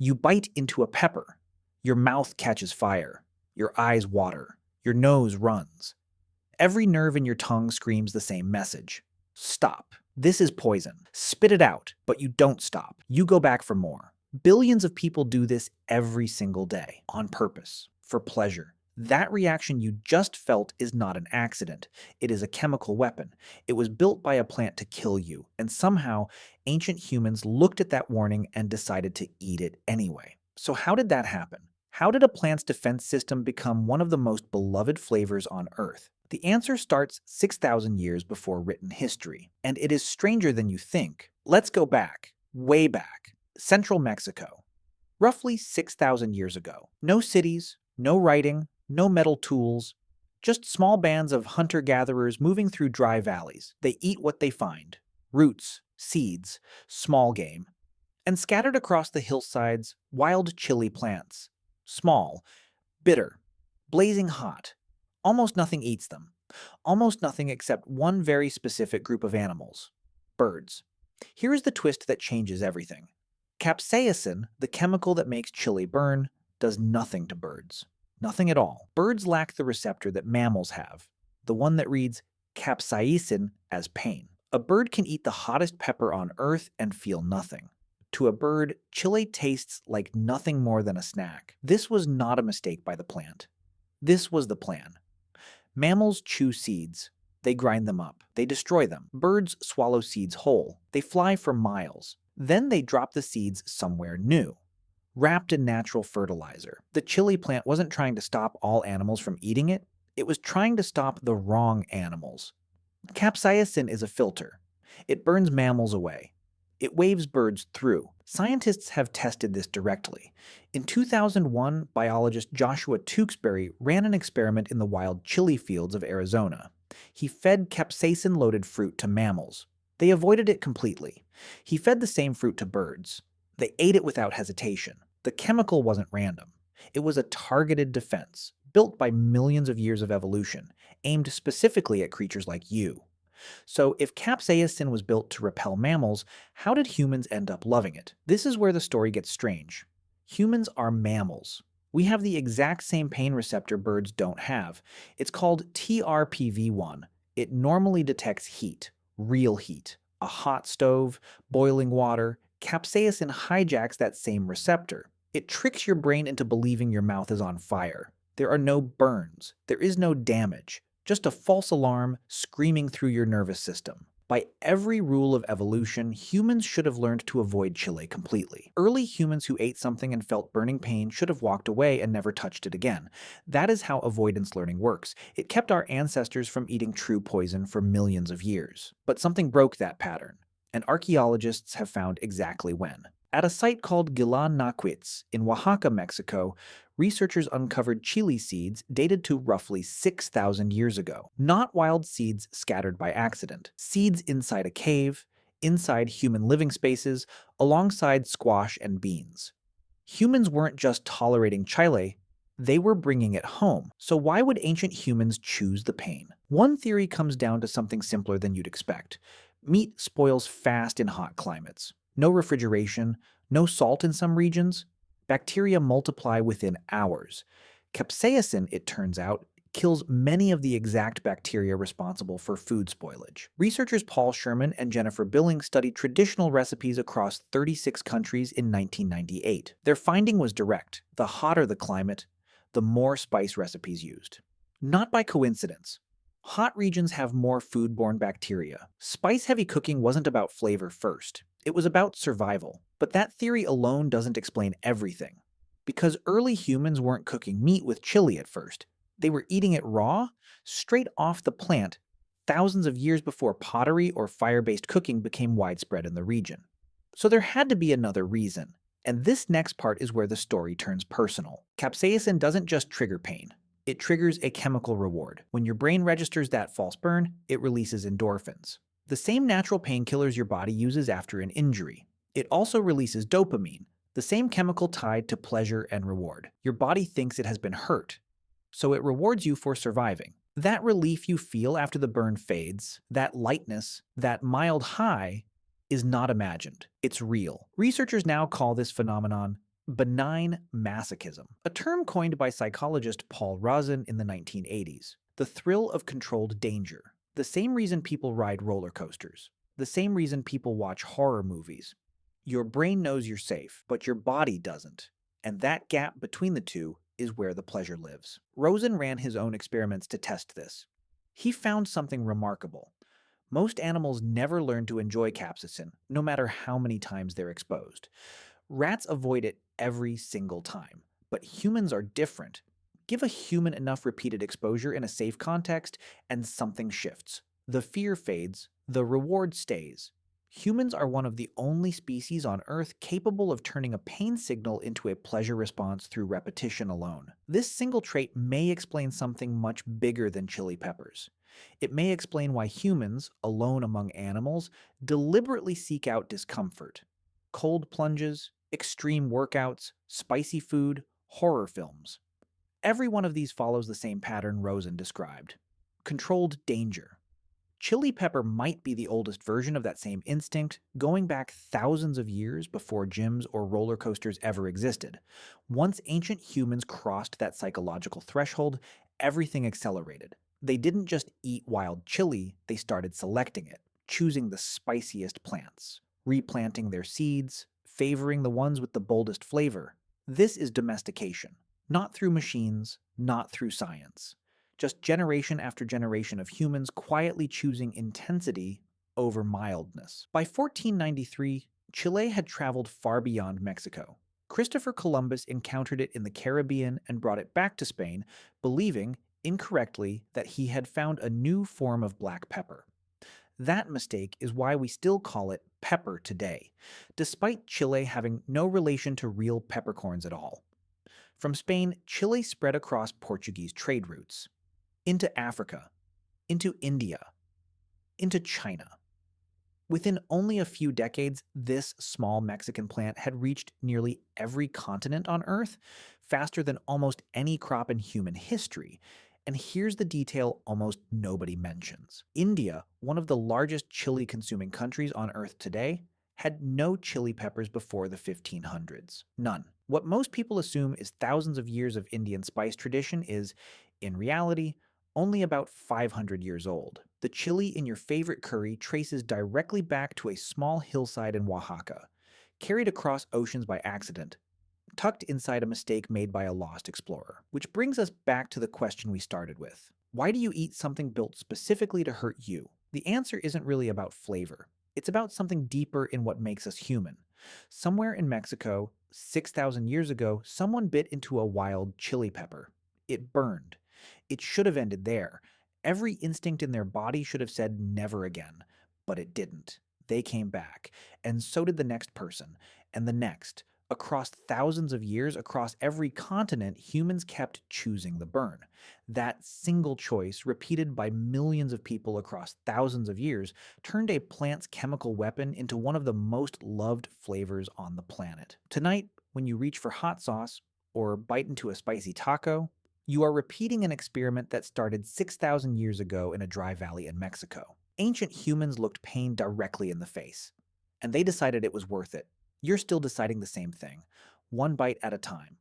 You bite into a pepper. Your mouth catches fire. Your eyes water. Your nose runs. Every nerve in your tongue screams the same message. Stop. This is poison. Spit it out, but you don't stop. You go back for more. Billions of people do this every single day, on purpose, for pleasure. That reaction you just felt is not an accident. It is a chemical weapon. It was built by a plant to kill you, and somehow ancient humans looked at that warning and decided to eat it anyway. So how did that happen? How did a plant's defense system become one of the most beloved flavors on Earth? The answer starts 6,000 years before written history, and it is stranger than you think. Let's go back, way back, central Mexico. Roughly 6,000 years ago. No cities, no writing, no metal tools, just small bands of hunter-gatherers moving through dry valleys. They eat what they find, roots, seeds, small game, and scattered across the hillsides, wild chili plants. Small, bitter, blazing hot. Almost nothing eats them. Almost nothing except one very specific group of animals. Birds. Here is the twist that changes everything. Capsaicin, the chemical that makes chili burn, does nothing to birds. Nothing at all. Birds lack the receptor that mammals have, the one that reads capsaicin as pain. A bird can eat the hottest pepper on Earth and feel nothing. To a bird, chili tastes like nothing more than a snack. This was not a mistake by the plant. This was the plan. Mammals chew seeds. They grind them up. They destroy them. Birds swallow seeds whole. They fly for miles. Then they drop the seeds somewhere new, wrapped in natural fertilizer. The chili plant wasn't trying to stop all animals from eating it. It was trying to stop the wrong animals. Capsaicin is a filter. It burns mammals away. It waves birds through. Scientists have tested this directly. In 2001, biologist Joshua Tewksbury ran an experiment in the wild chili fields of Arizona. He fed capsaicin-loaded fruit to mammals. They avoided it completely. He fed the same fruit to birds. They ate it without hesitation. The chemical wasn't random. It was a targeted defense, built by millions of years of evolution, aimed specifically at creatures like you. So if capsaicin was built to repel mammals, how did humans end up loving it? This is where the story gets strange. Humans are mammals. We have the exact same pain receptor birds don't have. It's called TRPV1. It normally detects heat, real heat. A hot stove, boiling water. Capsaicin hijacks that same receptor. It tricks your brain into believing your mouth is on fire. There are no burns. There is no damage. Just a false alarm screaming through your nervous system. By every rule of evolution, humans should have learned to avoid chili completely. Early humans who ate something and felt burning pain should have walked away and never touched it again. That is how avoidance learning works. It kept our ancestors from eating true poison for millions of years. But something broke that pattern, and archaeologists have found exactly when. At a site called Guilá Naquitz in Oaxaca, Mexico, researchers uncovered chili seeds dated to roughly 6,000 years ago. Not wild seeds scattered by accident. Seeds inside a cave, inside human living spaces, alongside squash and beans. Humans weren't just tolerating chile, they were bringing it home. So why would ancient humans choose the pain? One theory comes down to something simpler than you'd expect. Meat spoils fast in hot climates. No refrigeration, no salt in some regions. Bacteria multiply within hours. Capsaicin, it turns out, kills many of the exact bacteria responsible for food spoilage. Researchers Paul Rozin and Jennifer Billing studied traditional recipes across 36 countries in 1998. Their finding was direct. The hotter the climate, the more spice recipes used. Not by coincidence. Hot regions have more foodborne bacteria. Spice-heavy cooking wasn't about flavor first. It was about survival. But that theory alone doesn't explain everything. Because early humans weren't cooking meat with chili at first. They were eating it raw, straight off the plant, thousands of years before pottery or fire-based cooking became widespread in the region. So there had to be another reason. And this next part is where the story turns personal. Capsaicin doesn't just trigger pain. It triggers a chemical reward. When your brain registers that false burn, it releases endorphins. The same natural painkillers your body uses after an injury. It also releases dopamine, the same chemical tied to pleasure and reward. Your body thinks it has been hurt, so it rewards you for surviving. That relief you feel after the burn fades, that lightness, that mild high, is not imagined. It's real. Researchers now call this phenomenon Benign masochism, a term coined by psychologist Paul Rozin in the 1980s. The thrill of controlled danger. The same reason people ride roller coasters. The same reason people watch horror movies. Your brain knows you're safe, but your body doesn't. And that gap between the two is where the pleasure lives. Rosen ran his own experiments to test this. He found something remarkable. Most animals never learn to enjoy capsaicin, no matter how many times they're exposed. Rats avoid it every single time, but humans are different. Give a human enough repeated exposure in a safe context, and something shifts. The fear fades, the reward stays. Humans are one of the only species on Earth capable of turning a pain signal into a pleasure response through repetition alone. This single trait may explain something much bigger than chili peppers. It may explain why humans, alone among animals, deliberately seek out discomfort. Cold plunges, extreme workouts, spicy food, horror films. Every one of these follows the same pattern Rosen described. Controlled danger. Chili pepper might be the oldest version of that same instinct, going back thousands of years before gyms or roller coasters ever existed. Once ancient humans crossed that psychological threshold, everything accelerated. They didn't just eat wild chili, they started selecting it, choosing the spiciest plants, replanting their seeds, favoring the ones with the boldest flavor. This is domestication. Not through machines, not through science. Just generation after generation of humans quietly choosing intensity over mildness. By 1493, Chile had traveled far beyond Mexico. Christopher Columbus encountered it in the Caribbean and brought it back to Spain, believing, incorrectly, that he had found a new form of black pepper. That mistake is why we still call it pepper today, despite Chile having no relation to real peppercorns at all. From Spain, chili spread across Portuguese trade routes, into Africa, into India, into China. Within only a few decades, this small Mexican plant had reached nearly every continent on Earth, faster than almost any crop in human history. And here's the detail almost nobody mentions. India, one of the largest chili-consuming countries on Earth today, had no chili peppers before the 1500s. None. What most people assume is thousands of years of Indian spice tradition is, in reality, only about 500 years old. The chili in your favorite curry traces directly back to a small hillside in Oaxaca, carried across oceans by accident, tucked inside a mistake made by a lost explorer. Which brings us back to the question we started with. Why do you eat something built specifically to hurt you? The answer isn't really about flavor. It's about something deeper in what makes us human. Somewhere in Mexico, 6,000 years ago, someone bit into a wild chili pepper. It burned. It should have ended there. Every instinct in their body should have said never again, but it didn't. They came back, and so did the next person, and the next. Across thousands of years, across every continent, humans kept choosing the burn. That single choice, repeated by millions of people across thousands of years, turned a plant's chemical weapon into one of the most loved flavors on the planet. Tonight, when you reach for hot sauce or bite into a spicy taco, you are repeating an experiment that started 6,000 years ago in a dry valley in Mexico. Ancient humans looked pain directly in the face, and they decided it was worth it. You're still deciding the same thing, one bite at a time.